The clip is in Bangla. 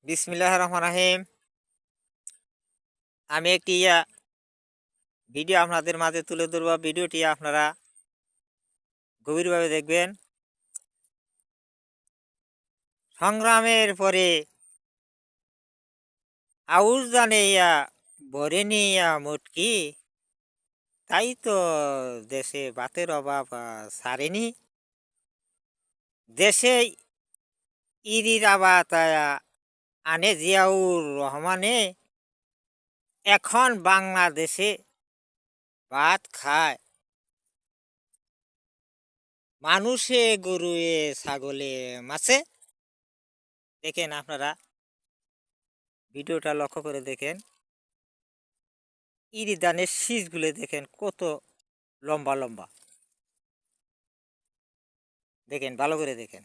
বিসমিল্লাহির রহমানির রহিম। আমি একটি ভিডিও আপনাদের মাঝে তুলে ধরব। ভিডিওটি আপনারা গভীরভাবে দেখবেন। সংগ্রামের পরে আউশ জানে ভরেনি মুটকি, তাই তো দেশে ভাতের অভাব সারেনি। দেশে ইরির আবাদ আনে জিয়াউর রহমানে, এখন বাংলাদেশে ভাত খায় মানুষে, গরুয়ে, ছাগলে, মাছে। দেখেন, আপনারা ভিডিওটা লক্ষ্য করে দেখেন। ইরি ধানের শীষগুলো দেখেন কত লম্বা লম্বা, দেখেন, ভালো করে দেখেন।